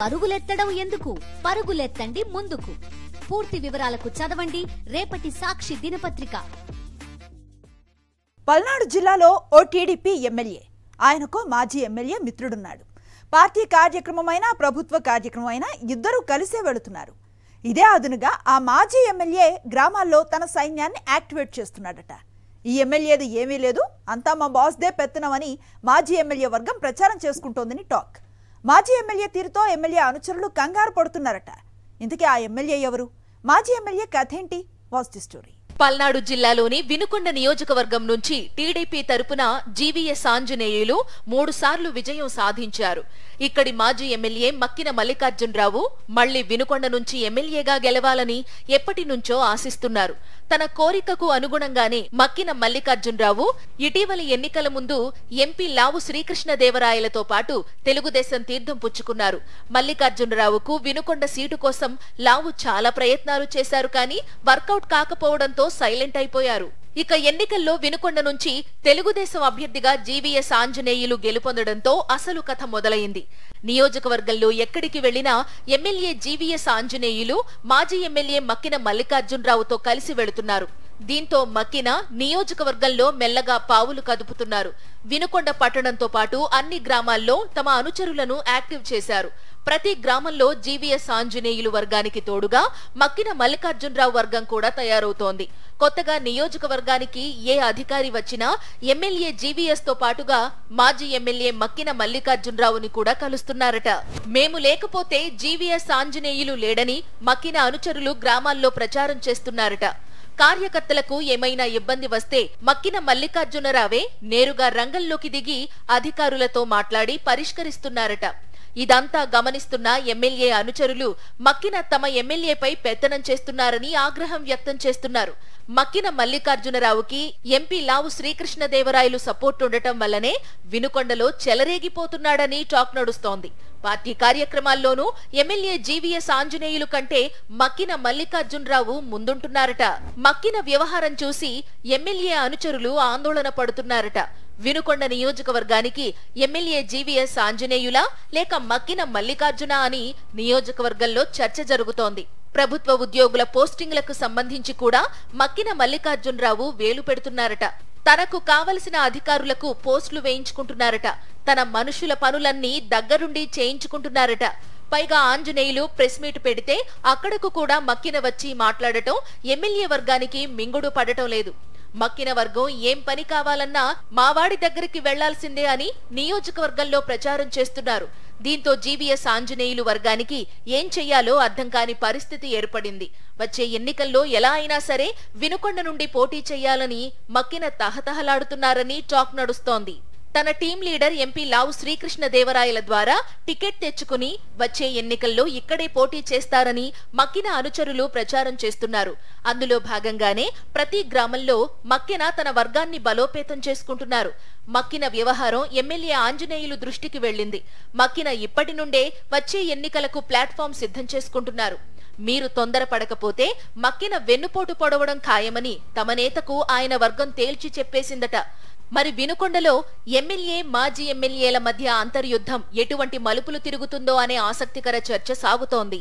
పరుగులెత్తడం ఎందుకు? పరుగులెత్తండి ముందుకు. పూర్తి వివరాలకు చదవండి రేపటి సాక్షి దినపత్రిక. పల్నాడు జిల్లాలో ఓ టీడీపీ ఎమ్మెల్యే, ఆయనకు మాజీ ఎమ్మెల్యే మిత్రుడున్నాడు. పార్టీ కార్యక్రమమైన ప్రభుత్వ కార్యక్రమమైన ఇద్దరూ కలిసే వెళుతున్నారు. ఇదే అదునుగా ఆ మాజీ ఎమ్మెల్యే గ్రామాల్లో తన సైన్యాన్ని యాక్టివేట్ చేస్తున్నాడట. ఈ ఎమ్మెల్యేది ఏమీ లేదు, అంతా మా బాస్దే పెత్తనమని మాజీ ఎమ్మెల్యే వర్గం ప్రచారం చేసుకుంటోందని టాక్. మాజీ ఎమ్మెల్యే తీరుతో ఎమ్మెల్యే అనుచరులు కంగారు పడుతున్నారట. ఇంతకీ ఆ ఎమ్మెల్యే ఎవరు? మాజీ ఎమ్మెల్యే కథేంటి? Watch the story. పల్నాడు జిల్లాలోని వినుకొండ నియోజకవర్గం నుంచి టీడీపీ తరపున జీవీఎస్ ఆంజనేయులు 3 సార్లు విజయం సాధించారు. ఇక్కడి మాజీ ఎమ్మెల్యే మక్కిన మల్లికార్జునరావు మళ్లీ వినుకొండ నుంచి ఎమ్మెల్యేగా గెలవాలని ఎప్పటి నుంచో ఆశిస్తున్నారు. తన కోరికకు అనుగుణంగానే మక్కిన మల్లికార్జునరావు ఇటీవలి ఎన్నికల ముందు ఎంపీ లావు శ్రీకృష్ణదేవరాయలతో పాటు తెలుగుదేశం తీర్థం పుచ్చుకున్నారు. మల్లికార్జునరావుకు వినుకొండ సీటు కోసం లావు చాలా ప్రయత్నాలు చేశారు, కానీ వర్కౌట్ కాకపోవడంతో సైలెంట్ అయిపోయారు. ఇక ఎన్నికల్లో వినుకొండ నుంచి తెలుగుదేశం అభ్యర్థిగా జీవీఎస్ ఆంజనేయులు గెలుపొందడంతో అసలు కథ మొదలైంది. నియోజకవర్గంలో ఎక్కడికి వెళ్లినా ఎమ్మెల్యే జీవీఎస్ ఆంజనేయులు మాజీ ఎమ్మెల్యే మక్కిన మల్లికార్జునరావుతో కలిసి వెళుతున్నారు. దీంతో మక్కిన నియోజకవర్గంలో మెల్లగా పావులు కదుపుతున్నారు. వినుకొండ పట్టణంతో పాటు అన్ని గ్రామాల్లో తమ అనుచరులను యాక్టివ్ చేశారు. ప్రతి గ్రామంలో జీవీఎస్ ఆంజనేయులు వర్గానికి తోడుగా మక్కిన మల్లికార్జునరావు వర్గం కూడా తయారవుతోంది. కొత్తగా నియోజకవర్గానికి ఏ అధికారి వచ్చినా ఎమ్మెల్యే జీవీఎస్ తో పాటుగా మాజీ ఎమ్మెల్యే మక్కిన మల్లికార్జునరావుని కూడా కలుస్తున్నారట. మేము లేకపోతే జీవీఎస్ ఆంజనేయులు లేడని మక్కిన అనుచరులు గ్రామాల్లో ప్రచారం చేస్తున్నారట. కార్యకర్తలకు ఏమైనా ఇబ్బంది వస్తే మక్కిన మల్లికార్జునరావే నేరుగా రంగంలోకి దిగి అధికారులతో మాట్లాడి పరిష్కరిస్తున్నారట. ఇదంతా గమనిస్తున్న ఎమ్మెల్యే అనుచరులు మక్కిన తమ ఎమ్మెల్యేపై పెత్తనం చేస్తున్నారని ఆగ్రహం వ్యక్తం చేస్తున్నారు. మక్కిన మల్లికార్జునరావుకి ఎంపీ లావు శ్రీకృష్ణదేవరాయలు సపోర్ట్ ఉండటం వల్లనే వినుకొండలో చెలరేగిపోతున్నాడని టాక్ నడుస్తోంది. పార్టీ కార్యక్రమాల్లోనూ ఎమ్మెల్యే జీవీఎస్ ఆంజనేయులు కంటే మక్కిన మల్లికార్జునరావు ముందుంటున్నారట. మక్కిన వ్యవహారం చూసి ఎమ్మెల్యే అనుచరులు ఆందోళన పడుతున్నారట. వినుకొండ నియోజకవర్గానికి ఎమ్మెల్యే జీవీఎస్ ఆంజనేయులా లేక మక్కిన మల్లికార్జున అని నియోజకవర్గంలో చర్చ జరుగుతోంది. ప్రభుత్వ ఉద్యోగుల పోస్టింగ్లకు సంబంధించి కూడా మక్కిన మల్లికార్జునరావు వేలు పెడుతున్నారట. తనకు కావలసిన అధికారులకు పోస్టులు వేయించుకుంటున్నారట. తన మనుషుల పనులన్నీ దగ్గరుండి చేయించుకుంటున్నారట. పైగా ఆంజనేయులు ప్రెస్ మీట్ పెడితే అక్కడకు కూడా మక్కిన వచ్చి మాట్లాడటం ఎమ్మెల్యే వర్గానికి మింగుడు పడటం లేదు. మక్కిన వర్గం ఏం పని కావాలన్నా మావాడి దగ్గరికి వెళ్లాల్సిందే అని నియోజకవర్గంలో ప్రచారం చేస్తున్నారు. దీంతో జీవీఎస్ ఆంజనేయులు వర్గానికి ఏం చెయ్యాలో అర్థం కాని పరిస్థితి ఏర్పడింది. వచ్చే ఎన్నికల్లో ఎలా అయినా సరే వినుకొండ నుండి పోటీ చెయ్యాలని మక్కిన తహతహలాడుతున్నారని టాక్ నడుస్తోంది. తన టీం లీడర్ ఎంపీ లావు శ్రీకృష్ణదేవరాయల ద్వారా టికెట్ తెచ్చుకుని వచ్చే ఎన్నికల్లో ఇక్కడే పోటీ చేస్తారని మక్కిన అనుచరులు ప్రచారం చేస్తున్నారు. అందులో భాగంగానే ప్రతి గ్రామంలో మక్కిన తన వర్గాన్ని బలోపేతం చేసుకుంటున్నారు. మక్కిన వ్యవహారం ఎమ్మెల్యే ఆంజనేయులు దృష్టికి వెళ్లింది. మక్కిన ఇప్పటి నుండే వచ్చే ఎన్నికలకు ప్లాట్ఫామ్ సిద్ధం చేసుకుంటున్నారు. మీరు తొందరపడకపోతే మక్కిన వెన్నుపోటు పొడవడం ఖాయమని తమ నేతకు ఆయన వర్గం తేల్చి చెప్పేసిందట. మరి వినుకొండలో ఎమ్మెల్యే మాజీ ఎమ్మెల్యేల మధ్య అంతర్యుద్ధం ఎటువంటి మలుపులు తిరుగుతుందో అనే ఆసక్తికర చర్చ సాగుతోంది.